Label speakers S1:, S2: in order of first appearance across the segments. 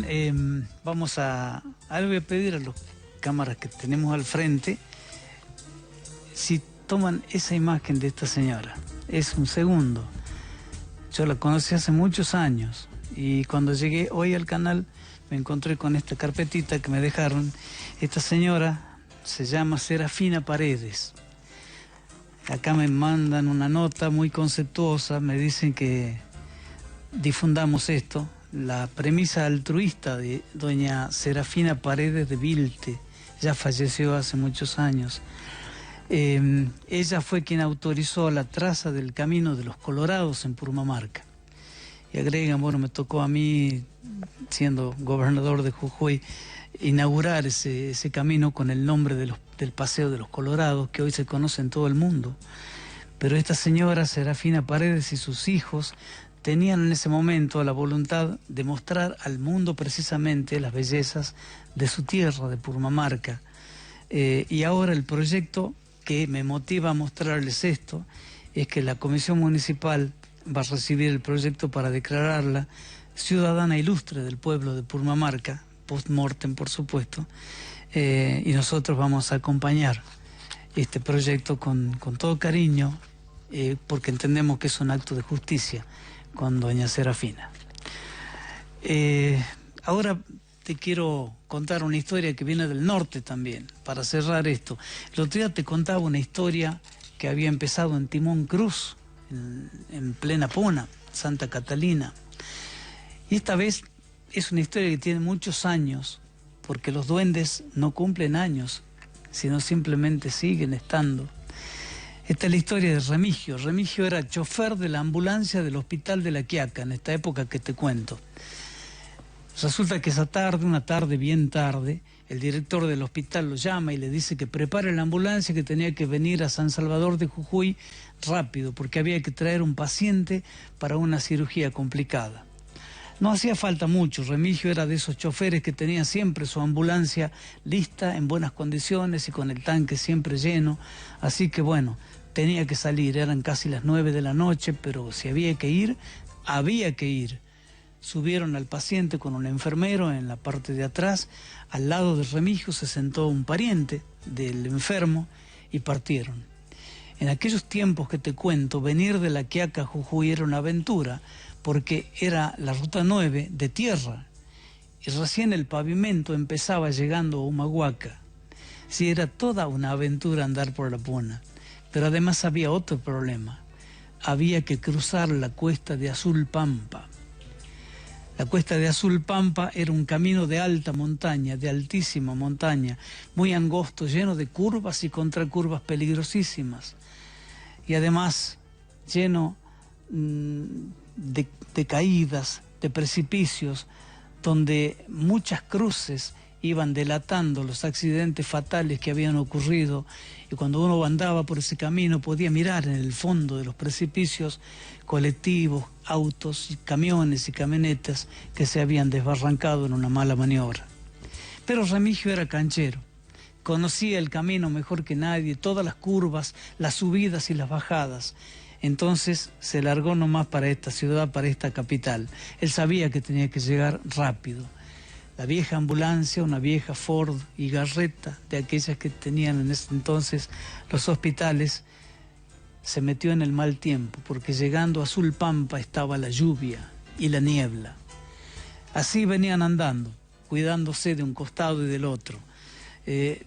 S1: Bien, ahora voy a pedir a los cámaras que tenemos al frente si toman esa imagen de esta señora. Es un segundo. Yo la conocí hace muchos años y cuando llegué hoy al canal me encontré con esta carpetita que me dejaron. Esta señora se llama Serafina Paredes. Acá me mandan una nota muy conceptuosa, me dicen que difundamos esto. La premisa altruista de doña Serafina Paredes de Vilte, ya falleció hace muchos años. Ella fue quien autorizó la traza del Camino de los Colorados en Purmamarca. Y agregan, bueno, me tocó a mí, siendo gobernador de Jujuy, inaugurar ese camino con el nombre del Paseo de los Colorados, que hoy se conoce en todo el mundo. Pero esta señora, Serafina Paredes, y sus hijos tenían en ese momento la voluntad de mostrar al mundo precisamente las bellezas de su tierra, de Purmamarca. Y ahora el proyecto que me motiva a mostrarles esto es que la Comisión Municipal va a recibir el proyecto para declararla ciudadana ilustre del pueblo de Purmamarca, post-mortem por supuesto, y nosotros vamos a acompañar este proyecto con todo cariño, porque entendemos que es un acto de justicia con doña Serafina. Ahora te quiero contar una historia que viene del norte también, para cerrar esto. El otro día te contaba una historia que había empezado en Timón Cruz, en plena Puna, Santa Catalina. Y esta vez es una historia que tiene muchos años, porque los duendes no cumplen años, sino simplemente siguen estando. Esta es la historia de Remigio. Remigio era chofer de la ambulancia del Hospital de La Quiaca, en esta época que te cuento. Resulta que esa tarde, una tarde bien tarde, el director del hospital lo llama y le dice que prepare la ambulancia, que tenía que venir a San Salvador de Jujuy rápido, porque había que traer un paciente para una cirugía complicada. No hacía falta mucho. Remigio era de esos choferes que tenía siempre su ambulancia lista, en buenas condiciones y con el tanque siempre lleno. Así que bueno, tenía que salir. Eran casi las 9 de la noche, pero si había que ir, había que ir. Subieron al paciente con un enfermero en la parte de atrás. Al lado de Remigio se sentó un pariente del enfermo y partieron. En aquellos tiempos que te cuento, venir de La Quiaca a Jujuy era una aventura, porque era la ruta 9 de tierra y recién el pavimento empezaba llegando a Humahuaca. Sí, era toda una aventura andar por la Puna. Pero además había otro problema. Había que cruzar la cuesta de Azul Pampa. La cuesta de Azul Pampa era un camino de alta montaña, de altísima montaña, muy angosto, lleno de curvas y contracurvas peligrosísimas. Y además lleno de caídas, de precipicios, donde muchas cruces iban delatando los accidentes fatales que habían ocurrido, y cuando uno andaba por ese camino podía mirar en el fondo de los precipicios colectivos, autos, camiones y camionetas que se habían desbarrancado en una mala maniobra. Pero Remigio era canchero, conocía el camino mejor que nadie, todas las curvas, las subidas y las bajadas. Entonces se largó nomás para esta ciudad, para esta capital. Él sabía que tenía que llegar rápido. La vieja ambulancia, una vieja Ford y Garreta, de aquellas que tenían en ese entonces los hospitales, se metió en el mal tiempo, porque llegando a Azul Pampa estaba la lluvia y la niebla. Así venían andando, cuidándose de un costado y del otro.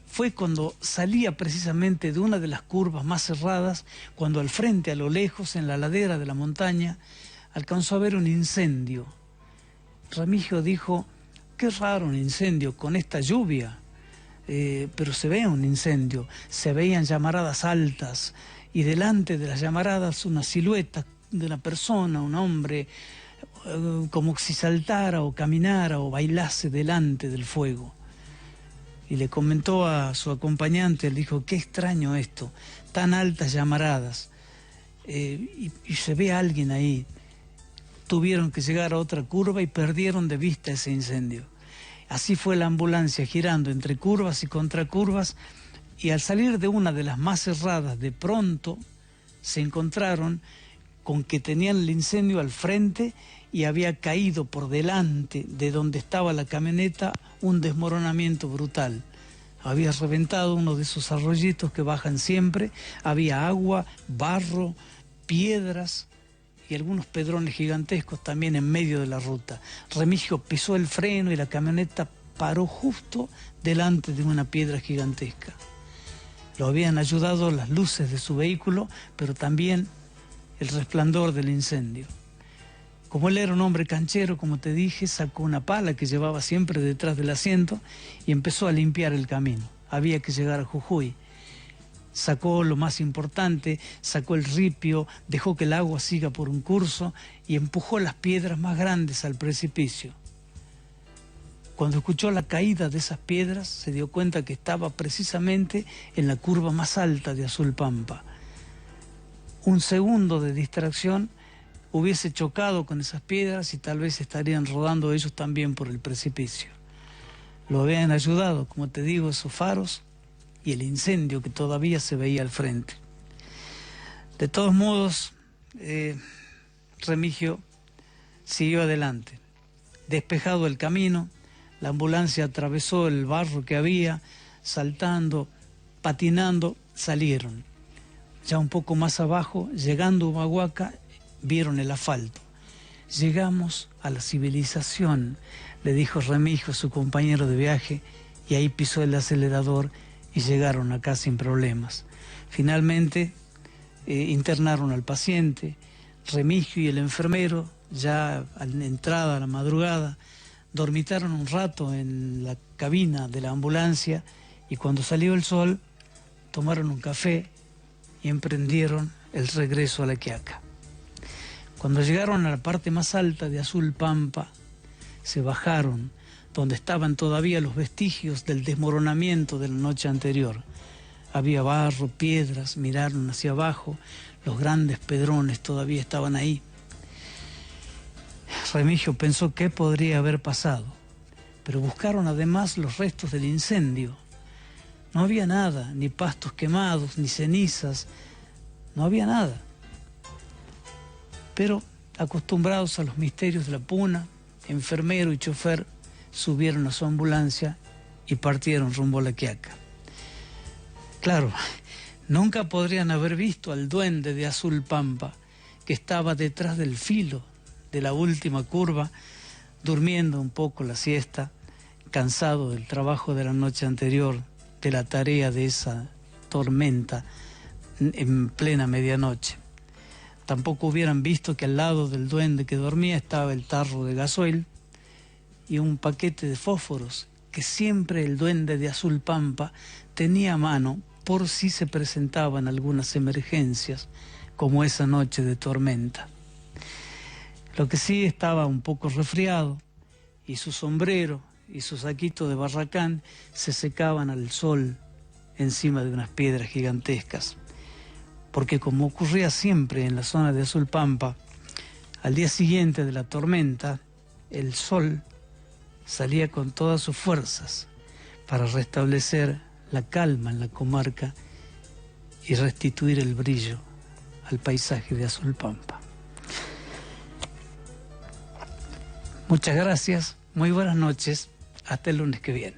S1: Fue cuando salía precisamente de una de las curvas más cerradas, cuando al frente, a lo lejos, en la ladera de la montaña, alcanzó a ver un incendio. Remigio dijo: qué raro un incendio con esta lluvia, pero se ve un incendio. Se veían llamaradas altas y delante de las llamaradas una silueta de una persona, un hombre, como si saltara o caminara o bailase delante del fuego. Y le comentó a su acompañante, le dijo: qué extraño esto, tan altas llamaradas, y se ve a alguien ahí. Tuvieron que llegar a otra curva y perdieron de vista ese incendio. Así fue la ambulancia girando entre curvas y contracurvas, y al salir de una de las más cerradas, de pronto se encontraron con que tenían el incendio al frente y había caído por delante de donde estaba la camioneta un desmoronamiento brutal. Había reventado uno de esos arroyitos que bajan siempre, había agua, barro, piedras y algunos pedrones gigantescos también en medio de la ruta. Remigio pisó el freno y la camioneta paró justo delante de una piedra gigantesca. Lo habían ayudado las luces de su vehículo, pero también el resplandor del incendio. Como él era un hombre canchero, como te dije, sacó una pala que llevaba siempre detrás del asiento y empezó a limpiar el camino. Había que llegar a Jujuy. Sacó lo más importante, sacó el ripio, dejó que el agua siga por un curso y empujó las piedras más grandes al precipicio. Cuando escuchó la caída de esas piedras, se dio cuenta que estaba precisamente en la curva más alta de Azul Pampa. Un segundo de distracción hubiese chocado con esas piedras y tal vez estarían rodando ellos también por el precipicio. Lo habían ayudado, como te digo, esos faros y el incendio que todavía se veía al frente. De todos modos, Remigio siguió adelante. Despejado el camino, la ambulancia atravesó el barro que había, saltando, patinando, salieron. Ya un poco más abajo, llegando a Humahuaca, vieron el asfalto. Llegamos a la civilización, le dijo Remigio a su compañero de viaje, y ahí pisó el acelerador y llegaron acá sin problemas. Finalmente internaron al paciente. Remigio y el enfermero, ya a la entrada a la madrugada, dormitaron un rato en la cabina de la ambulancia y cuando salió el sol tomaron un café y emprendieron el regreso a La Quiaca. Cuando llegaron a la parte más alta de Azul Pampa, se bajaron donde estaban todavía los vestigios del desmoronamiento de la noche anterior. Había barro, piedras, miraron hacia abajo, los grandes pedrones todavía estaban ahí. Remigio pensó qué podría haber pasado, pero buscaron además los restos del incendio. No había nada, ni pastos quemados, ni cenizas, no había nada. Pero, acostumbrados a los misterios de la puna, enfermero y chofer subieron a su ambulancia y partieron rumbo a La Quiaca. Claro, nunca podrían haber visto al duende de Azul Pampa, que estaba detrás del filo de la última curva, durmiendo un poco la siesta, cansado del trabajo de la noche anterior, de la tarea de esa tormenta en plena medianoche. Tampoco hubieran visto que al lado del duende que dormía estaba el tarro de gasoil y un paquete de fósforos que siempre el duende de Azul Pampa tenía a mano por si se presentaban algunas emergencias, como esa noche de tormenta. Lo que sí estaba un poco resfriado y su sombrero y su saquito de barracán se secaban al sol encima de unas piedras gigantescas. Porque como ocurría siempre en la zona de Azul Pampa, al día siguiente de la tormenta, el sol salía con todas sus fuerzas para restablecer la calma en la comarca y restituir el brillo al paisaje de Azul Pampa. Muchas gracias, muy buenas noches, hasta el lunes que viene.